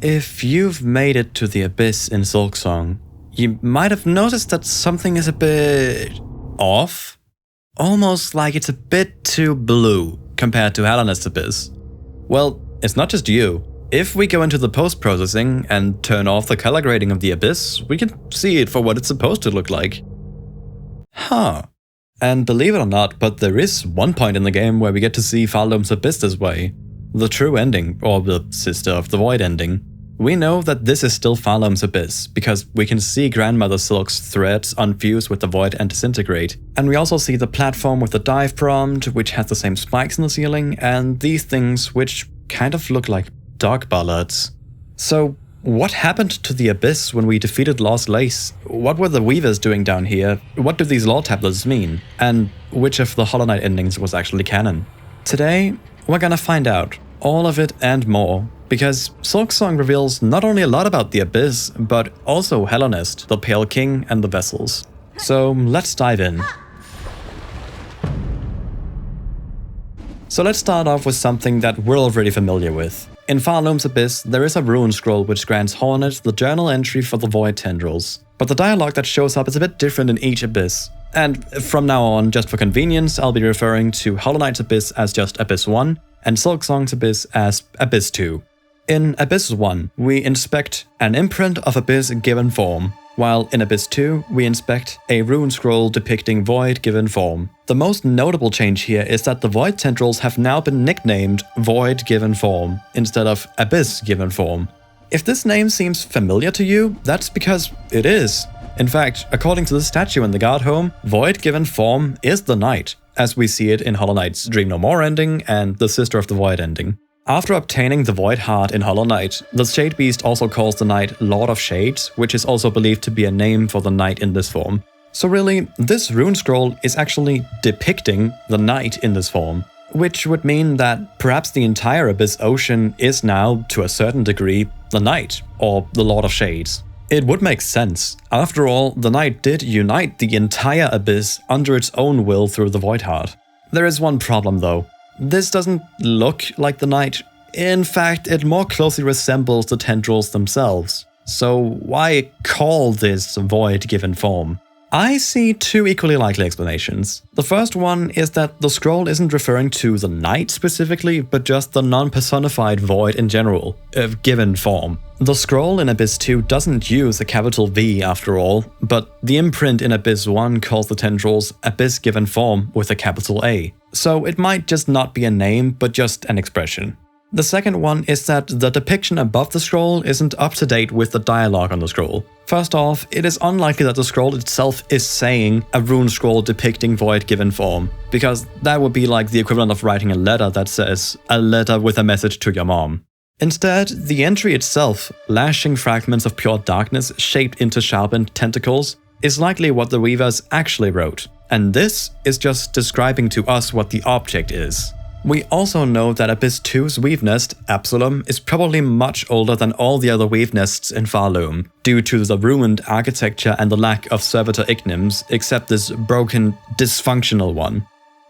If you've made it to the Abyss in Silksong, you might have noticed that something is a bit off. Almost like it's a bit too blue compared to Hellenist's Abyss. Well, it's not just you. If we go into the post-processing and turn off the color grading of the Abyss, we can see it for what it's supposed to look like. Huh. And believe it or not, but there is one point in the game where we get to see Farloom's Abyss this way. The true ending, or the Sister of the Void ending. We know that this is still Farloom's Abyss, because we can see Grandmother Silk's threads unfuse with the Void and disintegrate. And we also see the platform with the dive prompt, which has the same spikes in the ceiling, and these things which kind of look like dog bollards. So, what happened to the Abyss when we defeated Lost Lace? What were the Weavers doing down here? What do these lore tablets mean? And which of the Hollow Knight endings was actually canon? Today, we're gonna find out all of it and more, because Silksong reveals not only a lot about the Abyss, but also Hellenist, the Pale King, and the Vessels. So let's dive in. So let's start off with something that we're already familiar with. In Farloom's Abyss, there is a rune scroll which grants Hornet the journal entry for the Void Tendrils. But the dialogue that shows up is a bit different in each Abyss. And from now on, just for convenience, I'll be referring to Hollow Knight's Abyss as just Abyss 1, and Silksong's Abyss as Abyss 2. In Abyss 1, we inspect an imprint of Abyss given form, while in Abyss 2, we inspect a rune scroll depicting Void given form. The most notable change here is that the Void Tendrils have now been nicknamed Void given form, instead of Abyss given form. If this name seems familiar to you, that's because it is. In fact, according to the statue in the guard home, Void given form is the Knight, as we see it in Hollow Knight's Dream No More ending and the Sister of the Void ending. After obtaining the Void Heart in Hollow Knight, the Shade Beast also calls the Knight Lord of Shades, which is also believed to be a name for the Knight in this form. So really, this rune scroll is actually depicting the Knight in this form, which would mean that perhaps the entire Abyss Ocean is now, to a certain degree, the Knight, or the Lord of Shades. It would make sense. After all, the Knight did unite the entire Abyss under its own will through the Void Heart. There is one problem though. This doesn't look like the Knight. In fact, it more closely resembles the Tendrils themselves. So why call this Void given form? I see two equally likely explanations. The first one is that the scroll isn't referring to the Knight specifically, but just the non-personified Void in general, of given form. The scroll in Abyss 2 doesn't use a capital V after all, but the imprint in Abyss 1 calls the Tendrils Abyss given form with a capital A. So it might just not be a name, but just an expression. The second one is that the depiction above the scroll isn't up to date with the dialogue on the scroll. First off, it is unlikely that the scroll itself is saying a rune scroll depicting Void given form, because that would be like the equivalent of writing a letter that says, a letter with a message to your mom. Instead, the entry itself, lashing fragments of pure darkness shaped into sharpened tentacles, is likely what the Weavers actually wrote, and this is just describing to us what the object is. We also know that Abyss 2's weave nest, Absalom, is probably much older than all the other weave nests in Farloom, due to the ruined architecture and the lack of servitor ignims, except this broken, dysfunctional one.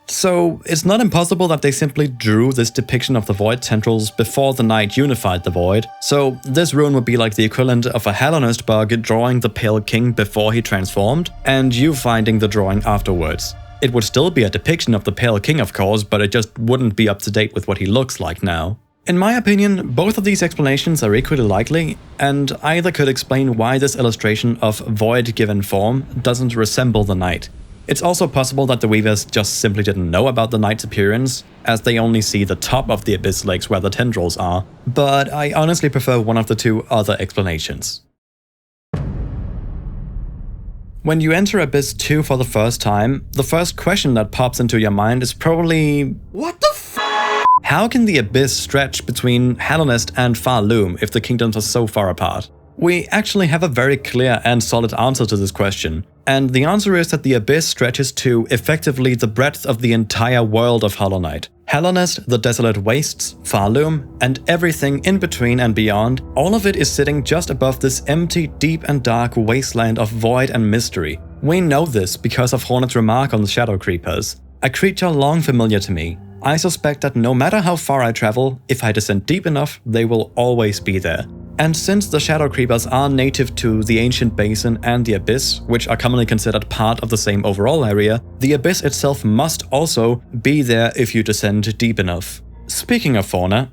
So it's not impossible that they simply drew this depiction of the Void Tendrils before the Knight unified the Void, so this rune would be like the equivalent of a Hellenist bug drawing the Pale King before he transformed, and you finding the drawing afterwards. It would still be a depiction of the Pale King, of course, but it just wouldn't be up to date with what he looks like now. In my opinion, both of these explanations are equally likely, and either could explain why this illustration of Void given form doesn't resemble the Knight. It's also possible that the Weavers just simply didn't know about the Knight's appearance, as they only see the top of the Abyss Lakes where the Tendrils are, but I honestly prefer one of the two other explanations. When you enter Abyss 2 for the first time, the first question that pops into your mind is probably, what the f***? How can the Abyss stretch between Hellenist and Farloom if the kingdoms are so far apart? We actually have a very clear and solid answer to this question, and the answer is that the Abyss stretches to effectively the breadth of the entire world of Hollow Knight. Hellenist, the desolate wastes, Farloom, and everything in between and beyond, all of it is sitting just above this empty, deep and dark wasteland of void and mystery. We know this because of Hornet's remark on the Shadow Creepers, a creature long familiar to me. I suspect that no matter how far I travel, if I descend deep enough, they will always be there. And since the Shadow Creepers are native to the Ancient Basin and the Abyss, which are commonly considered part of the same overall area, the Abyss itself must also be there if you descend deep enough. Speaking of fauna,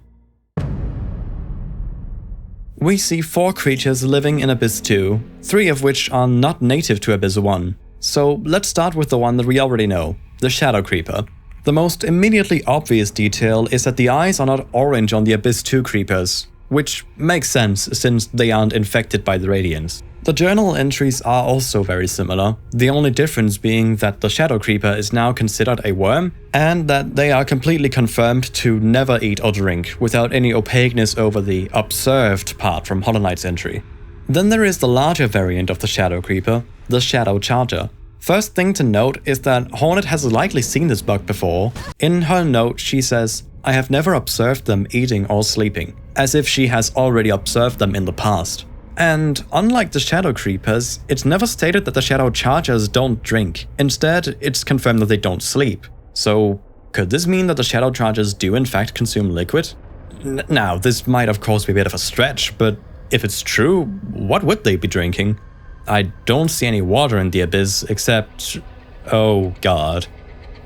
we see 4 creatures living in Abyss 2, 3 of which are not native to Abyss 1. So let's start with the one that we already know, the Shadow Creeper. The most immediately obvious detail is that the eyes are not orange on the Abyss 2 creepers, which makes sense since they aren't infected by the radiance. The journal entries are also very similar, the only difference being that the Shadow Creeper is now considered a worm, and that they are completely confirmed to never eat or drink, without any opaqueness over the observed part from Hollow Knight's entry. Then there is the larger variant of the Shadow Creeper, the Shadow Charger. First thing to note is that Hornet has likely seen this bug before. In her note she says, "I have never observed them eating or sleeping," as if she has already observed them in the past. And unlike the Shadow Creepers, it's never stated that the Shadow Chargers don't drink. Instead, it's confirmed that they don't sleep. So, could this mean that the Shadow Chargers do in fact consume liquid? Now, this might of course be a bit of a stretch, but if it's true, what would they be drinking? I don't see any water in the Abyss except… oh god.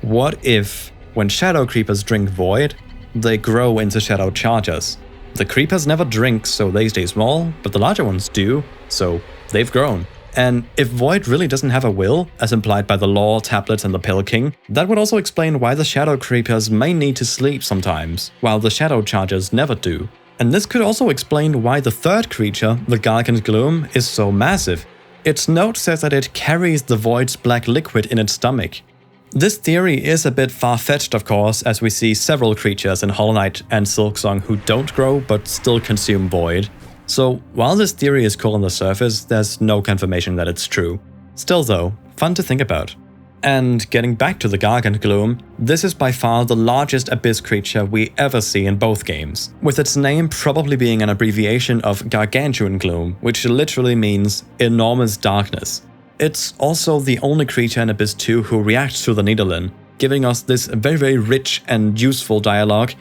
What if, when Shadow Creepers drink Void, they grow into Shadow Chargers? The Creepers never drink, so they stay small, but the larger ones do, so they've grown. And if Void really doesn't have a will, as implied by the Lore, Tablets and the Pill King, that would also explain why the Shadow Creepers may need to sleep sometimes, while the Shadow Chargers never do. And this could also explain why the third creature, the Gargant's Gloom, is so massive. Its note says that it carries the Void's black liquid in its stomach. This theory is a bit far-fetched, of course, as we see several creatures in Hollow Knight and Silksong who don't grow but still consume Void. So while this theory is cool on the surface, there's no confirmation that it's true. Still though, fun to think about. And getting back to the Gargant Gloom, this is by far the largest Abyss creature we ever see in both games, with its name probably being an abbreviation of Gargantuan Gloom, which literally means enormous darkness. It's also the only creature in Abyss 2 who reacts to the Nidalee, giving us this very rich and useful dialogue… ..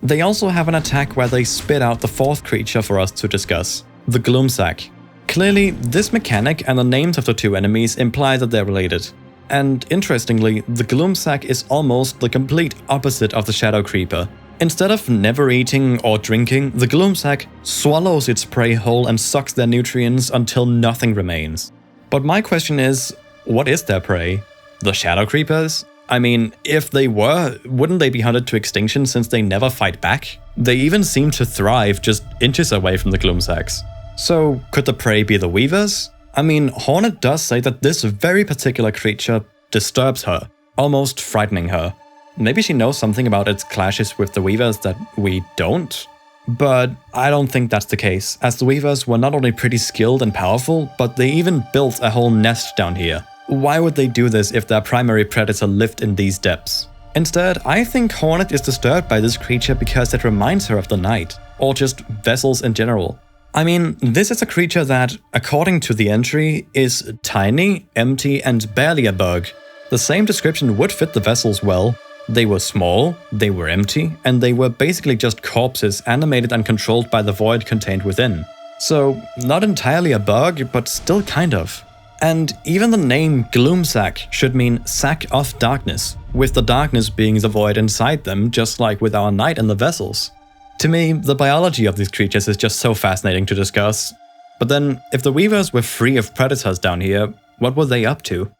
They also have an attack where they spit out the fourth creature for us to discuss, the Gloomsack. Clearly, this mechanic and the names of the two enemies imply that they're related. And interestingly, the Gloomsack is almost the complete opposite of the Shadow Creeper. Instead of never eating or drinking, the Gloomsack swallows its prey whole and sucks their nutrients until nothing remains. But my question is, what is their prey? The Shadow Creepers? I mean, if they were, wouldn't they be hunted to extinction since they never fight back? They even seem to thrive just inches away from the Gloomsacks. So, could the prey be the Weavers? I mean, Hornet does say that this very particular creature disturbs her, almost frightening her. Maybe she knows something about its clashes with the Weavers that we don't? But I don't think that's the case, as the Weavers were not only pretty skilled and powerful, but they even built a whole nest down here. Why would they do this if their primary predator lived in these depths? Instead, I think Hornet is disturbed by this creature because it reminds her of the night, or just vessels in general. I mean, this is a creature that, according to the entry, is tiny, empty, and barely a bug. The same description would fit the vessels well. They were small, they were empty, and they were basically just corpses animated and controlled by the void contained within. So, not entirely a bug, but still kind of. And even the name Gloomsack should mean sack of darkness, with the darkness being the void inside them, just like with our night and the vessels. To me, the biology of these creatures is just so fascinating to discuss. But then, if the Weavers were free of predators down here, what were they up to?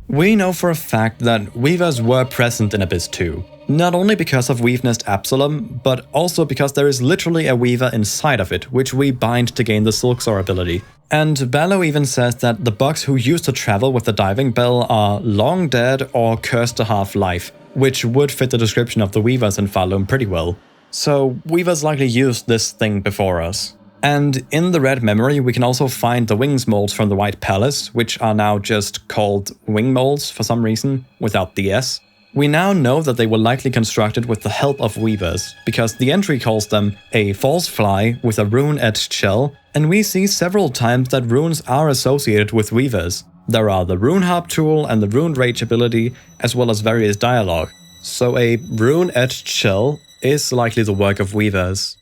We know for a fact that Weavers were present in Abyss 2, not only because of Weavenest Absalom, but also because there is literally a Weaver inside of it, which we bind to gain the Silksong ability. And Ballo even says that the bugs who used to travel with the diving bell are long dead or cursed to half-life, which would fit the description of the Weavers in Falum pretty well. So Weavers likely used this thing before us. And in the red memory, we can also find the wings molds from the White Palace, which are now just called wing molds for some reason, without the S. We now know that they were likely constructed with the help of Weavers, because the entry calls them a false fly with a rune-etched shell, and we see several times that runes are associated with Weavers. There are the Rune Harp tool and the Rune Rage ability, as well as various dialogue. So a rune-etched shell is likely the work of weavers.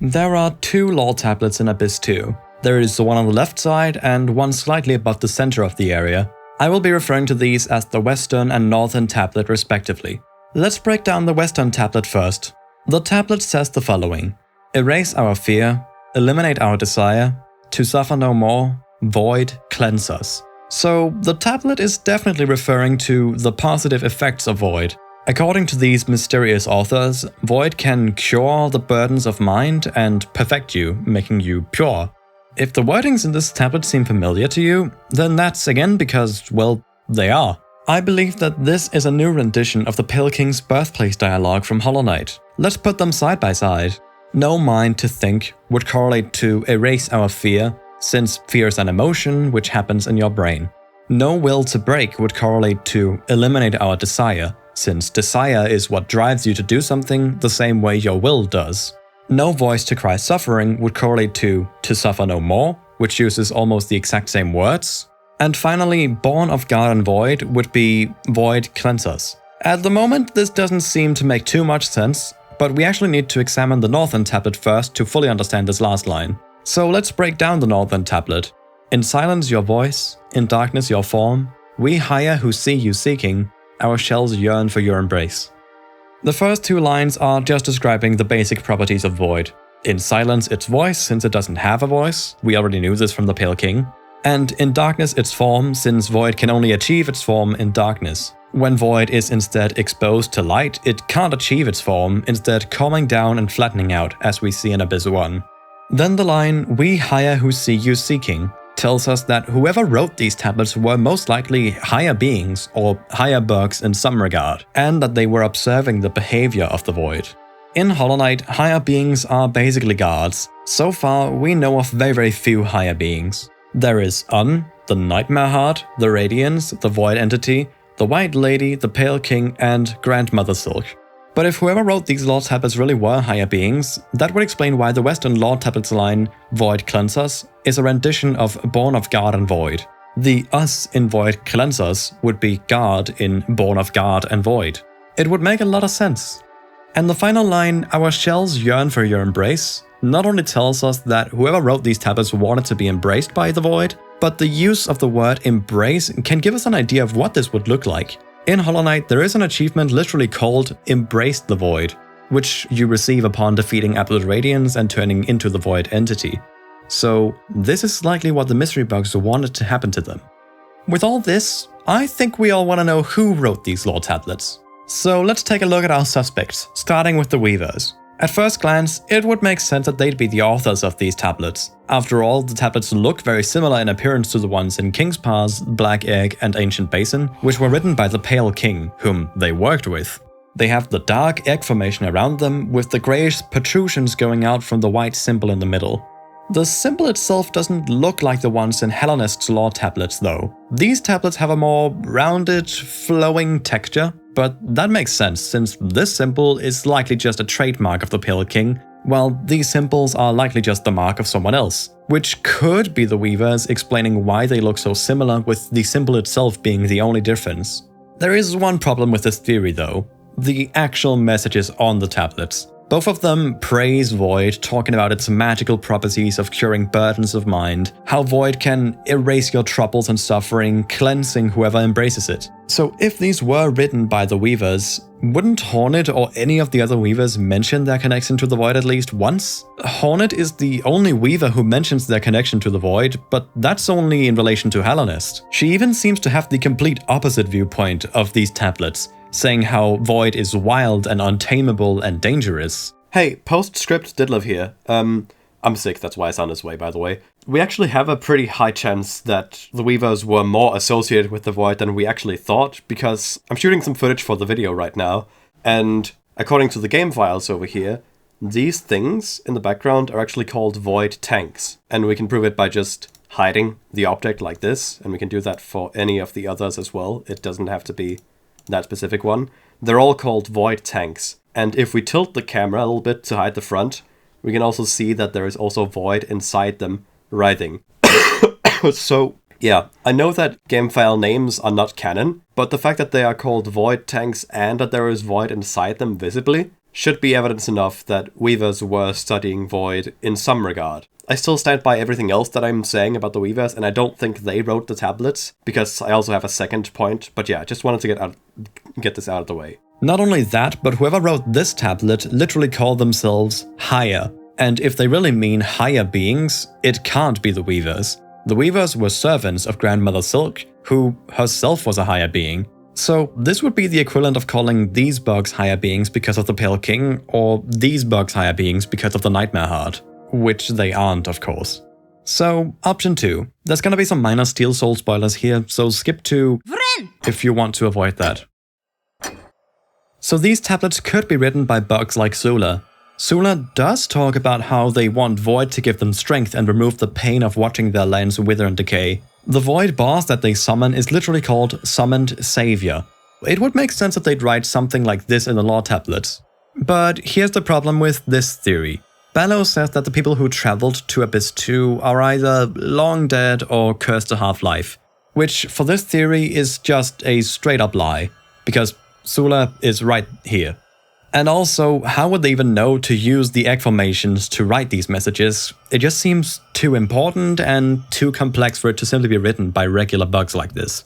There are 2 lore tablets in Abyss 2. There is the one on the left side and one slightly above the center of the area. I will be referring to these as the Western and Northern tablet respectively. Let's break down the Western tablet first. The tablet says the following: erase our fear, eliminate our desire, to suffer no more, void, cleanse us. So the tablet is definitely referring to the positive effects of void. According to these mysterious authors, void can cure the burdens of mind and perfect you, making you pure. If the wordings in this tablet seem familiar to you, then that's again because, well, they are. I believe that this is a new rendition of the Pale King's birthplace dialogue from Hollow Knight. Let's put them side by side. No mind to think would correlate to erase our fear, since fear is an emotion which happens in your brain. No will to break would correlate to eliminate our desire, since desire is what drives you to do something the same way your will does. No voice to cry suffering would correlate to suffer no more, which uses almost the exact same words. And finally, born of God and void would be void cleanse us. At the moment, this doesn't seem to make too much sense, but we actually need to examine the Northern tablet first to fully understand this last line. So let's break down the Northern tablet. In silence your voice, in darkness your form, we higher who see you seeking, our shells yearn for your embrace. The first 2 lines are just describing the basic properties of void. In silence its voice, since it doesn't have a voice, we already knew this from the Pale King. And in darkness its form, since void can only achieve its form in darkness. When void is instead exposed to light, it can't achieve its form, instead calming down and flattening out, as we see in Abyss 1. Then the line, we higher who see you seeking, tells us that whoever wrote these tablets were most likely higher beings or higher bugs in some regard, and that they were observing the behavior of the void. In Hollow Knight, higher beings are basically gods. So far, we know of very few higher beings. There is the Nightmare Heart, the Radiance, the Void Entity, the White Lady, the Pale King, and Grandmother Silk. But if whoever wrote these lore tablets really were higher beings, that would explain why the Western lore tablets line, Void Cleanse Us, is a rendition of Born of God and Void. The us in Void Cleanse Us would be God in Born of God and Void. It would make a lot of sense. And the final line, our shells yearn for your embrace, not only tells us that whoever wrote these tablets wanted to be embraced by the Void, but the use of the word embrace can give us an idea of what this would look like. In Hollow Knight, there is an achievement literally called Embrace the Void, which you receive upon defeating Absolute Radiance and turning into the Void Entity. So this is likely what the mystery bugs wanted to happen to them. With all this, I think we all want to know who wrote these lore tablets. So let's take a look at our suspects, starting with the Weavers. At first glance, it would make sense that they'd be the authors of these tablets. After all, the tablets look very similar in appearance to the ones in King's Pass, Black Egg, and Ancient Basin, which were written by the Pale King, whom they worked with. They have the dark egg formation around them, with the greyish protrusions going out from the white symbol in the middle. The symbol itself doesn't look like the ones in Hellenist's lore tablets though. These tablets have a more rounded, flowing texture, but that makes sense since this symbol is likely just a trademark of the Pale King, while these symbols are likely just the mark of someone else, which could be the Weavers, explaining why they look so similar, with the symbol itself being the only difference. There is one problem with this theory though: the actual messages on the tablets. Both of them praise Void, talking about its magical properties of curing burdens of mind, how Void can erase your troubles and suffering, cleansing whoever embraces it. So if these were written by the Weavers, wouldn't Hornet or any of the other Weavers mention their connection to the Void at least once? Hornet is the only Weaver who mentions their connection to the Void, but that's only in relation to Hellenist. She even seems to have the complete opposite viewpoint of these tablets, saying how Void is wild and untamable and dangerous. Hey, postscript Didlov here. I'm sick, that's why I sound this way, by the way. We actually have a pretty high chance that the Weavers were more associated with the Void than we actually thought, because I'm shooting some footage for the video right now, and according to the game files over here, these things in the background are actually called Void tanks, and we can prove it by just hiding the object like this, and we can do that for any of the others as well. It doesn't have to be that specific one. They're all called Void tanks, and if we tilt the camera a little bit to hide the front, we can also see that there is also Void inside them writhing. So Yeah, I know that game file names are not canon, but the fact that they are called void tanks and that there is void inside them visibly should be evidence enough that Weavers were studying void in some regard. I still stand by everything else that I'm saying about the Weavers, and I don't think they wrote the tablets, because I also have a second point, but yeah, just wanted to get this out of the way. Not only that, but whoever wrote this tablet literally called themselves higher. And if they really mean higher beings, it can't be the Weavers. The Weavers were servants of Grandmother Silk, who herself was a higher being. So this would be the equivalent of calling these bugs higher beings because of the Pale King, or these bugs higher beings because of the Nightmare Heart. Which they aren't, of course. So, option 2. There's gonna be some minor Steel Soul spoilers here, so skip to if you want to avoid that. So these tablets could be written by bugs like Sula. Sula does talk about how they want Void to give them strength and remove the pain of watching their lands wither and decay. The Void boss that they summon is literally called Summoned Savior. It would make sense that they'd write something like this in the lore tablets. But here's the problem with this theory. Bellow says that the people who traveled to Abyss 2 are either long dead or cursed to half-life, which for this theory is just a straight-up lie, because Sula is right here. And also, how would they even know to use the egg formations to write these messages? It just seems too important and too complex for it to simply be written by regular bugs like this.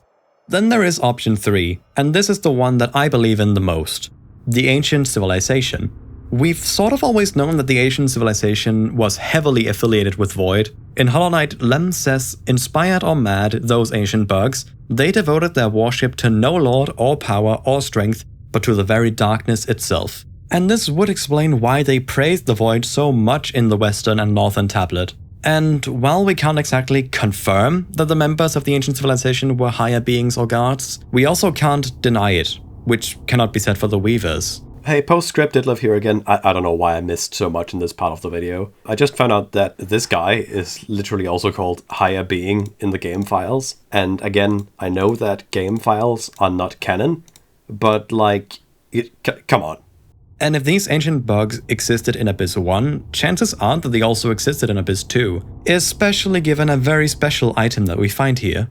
Then there is option 3, and this is the one that I believe in the most. The Ancient Civilization. We've sort of always known that the Ancient Civilization was heavily affiliated with Void. In Hollow Knight, Lem says, inspired or mad, those ancient bugs, they devoted their worship to no lord or power or strength, but to the very darkness itself. And this would explain why they praised the Void so much in the Western and Northern tablet. And while we can't exactly confirm that the members of the Ancient Civilization were higher beings or gods, we also can't deny it, which cannot be said for the Weavers. Hey, postscript, Ditlev here again. I don't know why I missed so much in this part of the video. I just found out that this guy is literally also called Higher Being in the game files. And again, I know that game files are not canon, but like, come on. And if these ancient bugs existed in Abyss 1, chances are that they also existed in Abyss 2, especially given a very special item that we find here.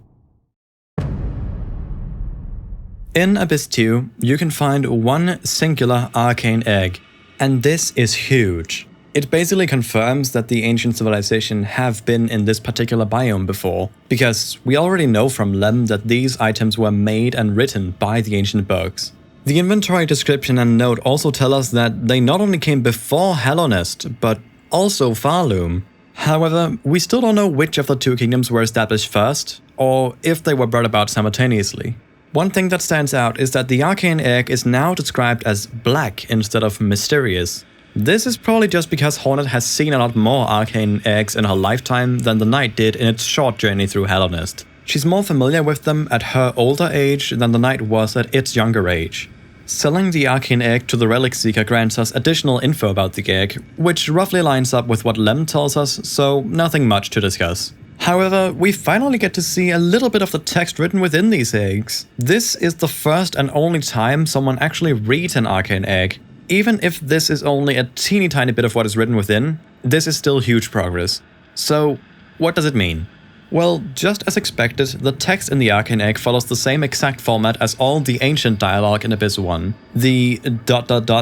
In Abyss 2, you can find one singular Arcane Egg, and this is huge. It basically confirms that the Ancient Civilization have been in this particular biome before, because we already know from Lem that these items were made and written by the ancient bugs. The inventory description and note also tell us that they not only came before Hallownest, but also Farloom. However, we still don't know which of the two kingdoms were established first, or if they were brought about simultaneously. One thing that stands out is that the Arcane Egg is now described as black instead of mysterious. This is probably just because Hornet has seen a lot more Arcane Eggs in her lifetime than the Knight did in its short journey through Hallownest. She's more familiar with them at her older age than the Knight was at its younger age. Selling the Arcane Egg to the Relic Seeker grants us additional info about the egg, which roughly lines up with what Lem tells us, so nothing much to discuss. However, we finally get to see a little bit of the text written within these eggs. This is the first and only time someone actually reads an Arcane Egg. Even if this is only a teeny tiny bit of what is written within, this is still huge progress. So, what does it mean? Well, just as expected, the text in the Arcane Egg follows the same exact format as all the ancient dialogue in Abyss 1. The ...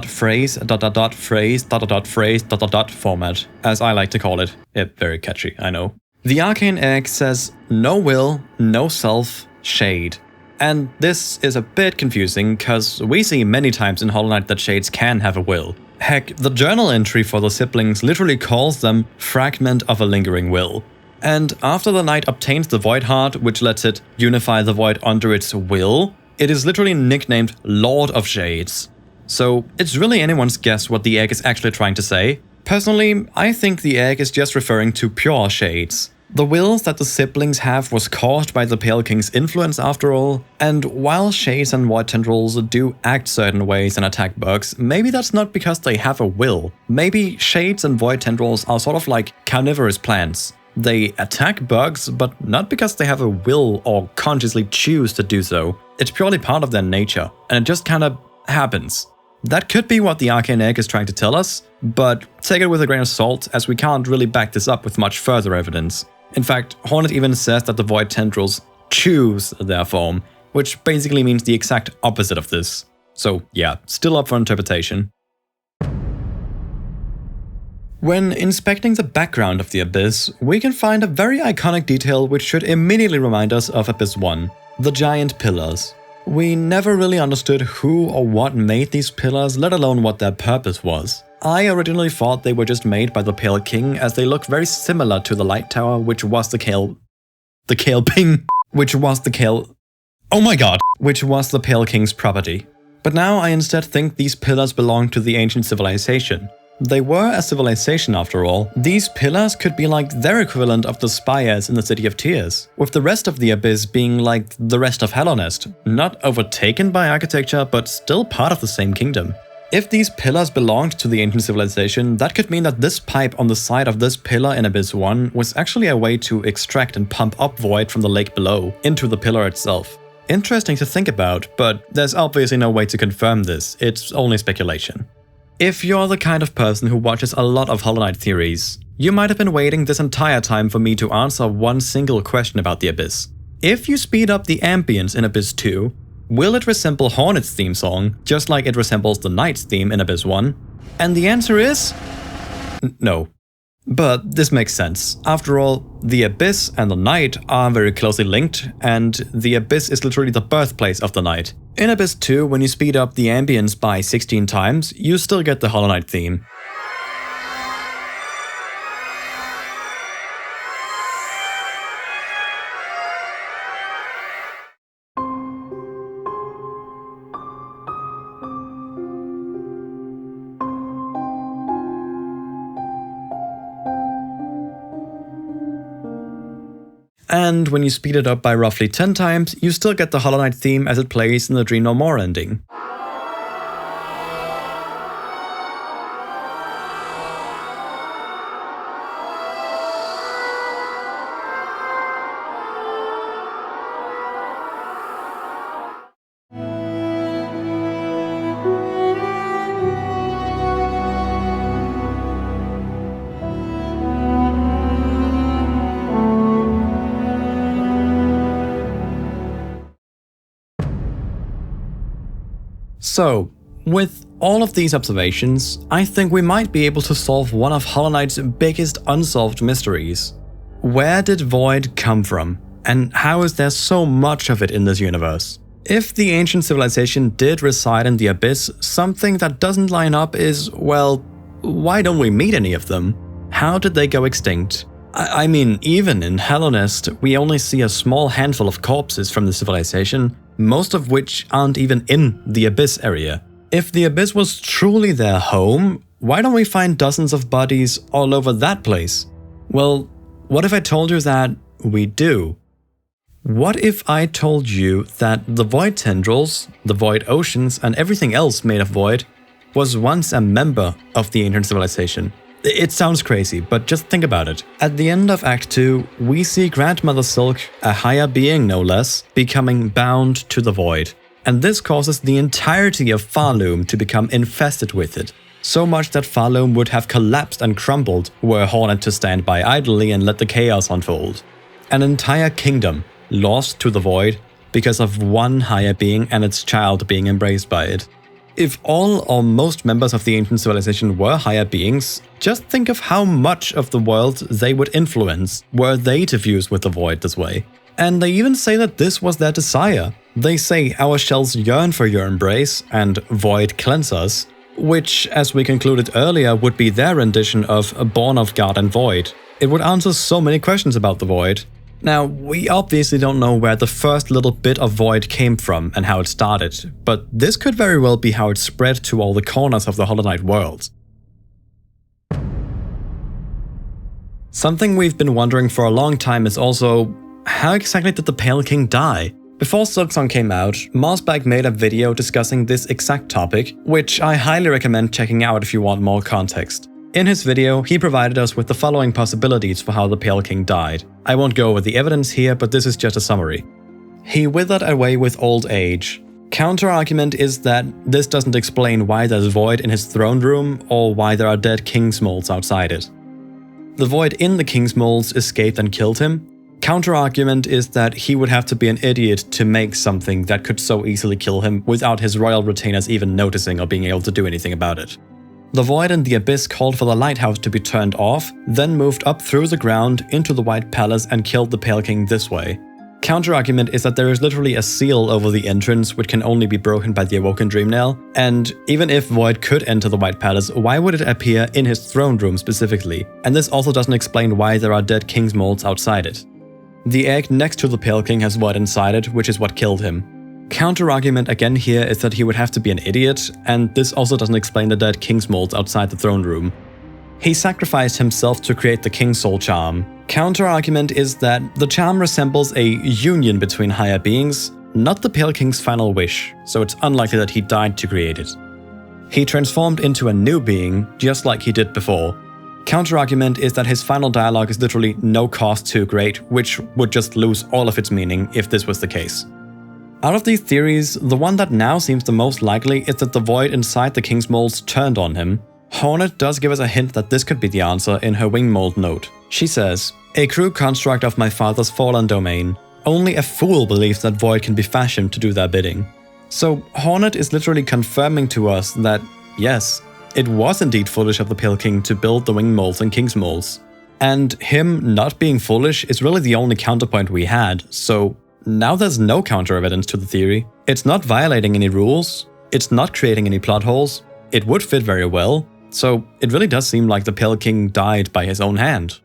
phrase ... phrase ... phrase ... format, as I like to call it. Very catchy, I know. The Arcane Egg says, no will, no self, shade. And this is a bit confusing, cause we see many times in Hollow Knight that shades can have a will. Heck, the journal entry for the siblings literally calls them fragment of a lingering will. And after the Knight obtains the Void Heart, which lets it unify the Void under its will, it is literally nicknamed Lord of Shades. So it's really anyone's guess what the egg is actually trying to say. Personally, I think the egg is just referring to pure shades. The wills that the siblings have was caused by the Pale King's influence after all, and while Shades and Void Tendrils do act certain ways and attack bugs, maybe that's not because they have a will. Maybe Shades and Void Tendrils are sort of like carnivorous plants. They attack bugs, but not because they have a will or consciously choose to do so. It's purely part of their nature, and it just kinda happens. That could be what the Arcane Egg is trying to tell us, but take it with a grain of salt, as we can't really back this up with much further evidence. In fact, Hornet even says that the Void Tendrils choose their form, which basically means the exact opposite of this. So yeah, still up for interpretation. When inspecting the background of the Abyss, we can find a very iconic detail which should immediately remind us of Abyss 1, the giant pillars. We never really understood who or what made these pillars, let alone what their purpose was. I originally thought they were just made by the Pale King, as they look very similar to the Light Tower, which was the Pale King's property. But now I instead think these pillars belong to the ancient civilization. They were a civilization after all. These pillars could be like their equivalent of the spires in the City of Tears, with the rest of the Abyss being like the rest of Hallownest, not overtaken by architecture but still part of the same kingdom. If these pillars belonged to the ancient civilization, that could mean that this pipe on the side of this pillar in Abyss 1 was actually a way to extract and pump up void from the lake below into the pillar itself. Interesting to think about, but there's obviously no way to confirm this, it's only speculation. If you're the kind of person who watches a lot of Hollow Knight theories, you might have been waiting this entire time for me to answer one single question about the Abyss. If you speed up the ambience in Abyss 2, will it resemble Hornet's theme song, just like it resembles the Knight's theme in Abyss 1? And the answer is... no. But this makes sense. After all, the Abyss and the Night are very closely linked, and the Abyss is literally the birthplace of the Night. In Abyss 2, when you speed up the ambience by 16 times, you still get the Hollow Knight theme. And when you speed it up by roughly 10 times, you still get the Hollow Knight theme as it plays in the Dream No More ending. So, with all of these observations, I think we might be able to solve one of Hollow Knight's biggest unsolved mysteries. Where did void come from? And how is there so much of it in this universe? If the ancient civilization did reside in the Abyss, something that doesn't line up is, well, why don't we meet any of them? How did they go extinct? I mean, even in Hallownest, we only see a small handful of corpses from the civilization, most of which aren't even in the Abyss area. If the Abyss was truly their home, why don't we find dozens of bodies all over that place? Well, what if I told you that we do? What if I told you that the Void Tendrils, the Void Oceans, and everything else made of void was once a member of the ancient civilization? It sounds crazy, but just think about it. At the end of Act 2, we see Grandmother Silk, a higher being no less, becoming bound to the void. And this causes the entirety of Farloom to become infested with it. So much that Farloom would have collapsed and crumbled were Hornet to stand by idly and let the chaos unfold. An entire kingdom lost to the void because of one higher being and its child being embraced by it. If all or most members of the ancient civilization were higher beings, just think of how much of the world they would influence were they to fuse with the void this way. And they even say that this was their desire. They say our shells yearn for your embrace and void cleanse us, which, as we concluded earlier, would be their rendition of Born of God and Void. It would answer so many questions about the void. Now, we obviously don't know where the first little bit of void came from and how it started, but this could very well be how it spread to all the corners of the Hollow Knight world. Something we've been wondering for a long time is also, how exactly did the Pale King die? Before Silksong came out, Mossbag made a video discussing this exact topic, which I highly recommend checking out if you want more context. In his video, he provided us with the following possibilities for how the Pale King died. I won't go over the evidence here, but this is just a summary. He withered away with old age. Counter-argument is that this doesn't explain why there's void in his throne room or why there are dead king's molds outside it. the void in the king's molds escaped and killed him. Counter-argument is that he would have to be an idiot to make something that could so easily kill him without his royal retainers even noticing or being able to do anything about it. The void in the abyss called for the lighthouse to be turned off, then moved up through the ground into the White Palace and killed the Pale King this way. Counter-argument is that there is literally a seal over the entrance which can only be broken by the Awoken Dreamnail, and even if Void could enter the White Palace, why would it appear in his throne room specifically? And this also doesn't explain why there are dead king's molds outside it. The egg next to the Pale King has Void inside it, which is what killed him. Counter-argument again here is that he would have to be an idiot, and this also doesn't explain the dead king's molds outside the throne room. He sacrificed himself to create the King's Soul charm. Counter-argument is that the charm resembles a union between higher beings, not the Pale King's final wish, so it's unlikely that he died to create it. He transformed into a new being, just like he did before. Counter-argument is that his final dialogue is literally no cost too great, which would just lose all of its meaning if this was the case. Out of these theories, the one that now seems the most likely is that the void inside the King's molds turned on him. Hornet does give us a hint that this could be the answer in her wing mold note. She says, "A crude construct of my father's fallen domain. Only a fool believes that void can be fashioned to do their bidding." So Hornet is literally confirming to us that, yes, it was indeed foolish of the Pale King to build the wing molds and King's molds. And him not being foolish is really the only counterpoint we had, so now there's no counter-evidence to the theory. It's not violating any rules, it's not creating any plot holes, it would fit very well, so it really does seem like the Pale King died by his own hand.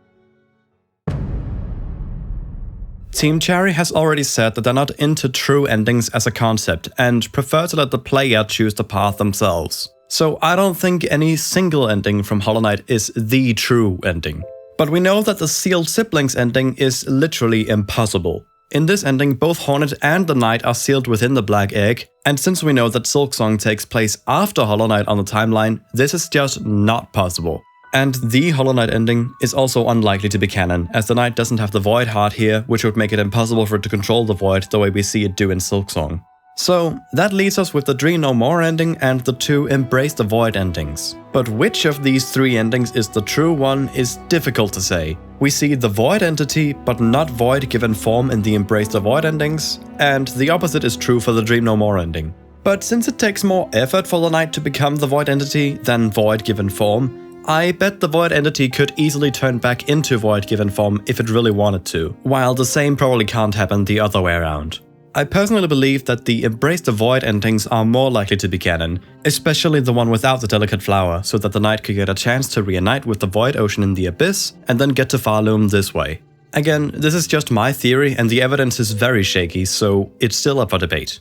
Team Cherry has already said that they're not into true endings as a concept and prefer to let the player choose the path themselves. So I don't think any single ending from Hollow Knight is the true ending. But we know that the Sealed Siblings ending is literally impossible. In this ending, both Hornet and the Knight are sealed within the Black Egg, and since we know that Silksong takes place after Hollow Knight on the timeline, this is just not possible. And the Hollow Knight ending is also unlikely to be canon, as the Knight doesn't have the Void Heart here, which would make it impossible for it to control the Void the way we see it do in Silksong. So that leaves us with the Dream No More ending and the two Embrace the Void endings. But which of these three endings is the true one is difficult to say. We see the Void entity, but not Void given form in the Embrace the Void endings, and the opposite is true for the Dream No More ending. But since it takes more effort for the Knight to become the Void entity than Void given form, I bet the Void entity could easily turn back into Void given form if it really wanted to, while the same probably can't happen the other way around. I personally believe that the Embrace the Void endings are more likely to be canon, especially the one without the Delicate Flower, so that the Knight could get a chance to reunite with the Void Ocean in the Abyss, and then get to Farloom this way. Again, this is just my theory, and the evidence is very shaky, so it's still up for debate.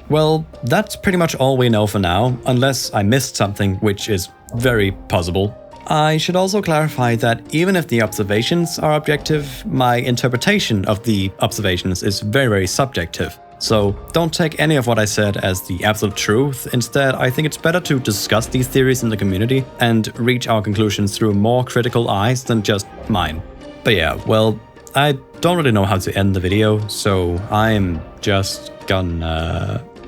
Well, that's pretty much all we know for now, unless I missed something, which is very possible. I should also clarify that even if the observations are objective, my interpretation of the observations is very subjective. So don't take any of what I said as the absolute truth. Instead, I think it's better to discuss these theories in the community and reach our conclusions through more critical eyes than just mine. But yeah, well, I don't really know how to end the video, so I'm just gonna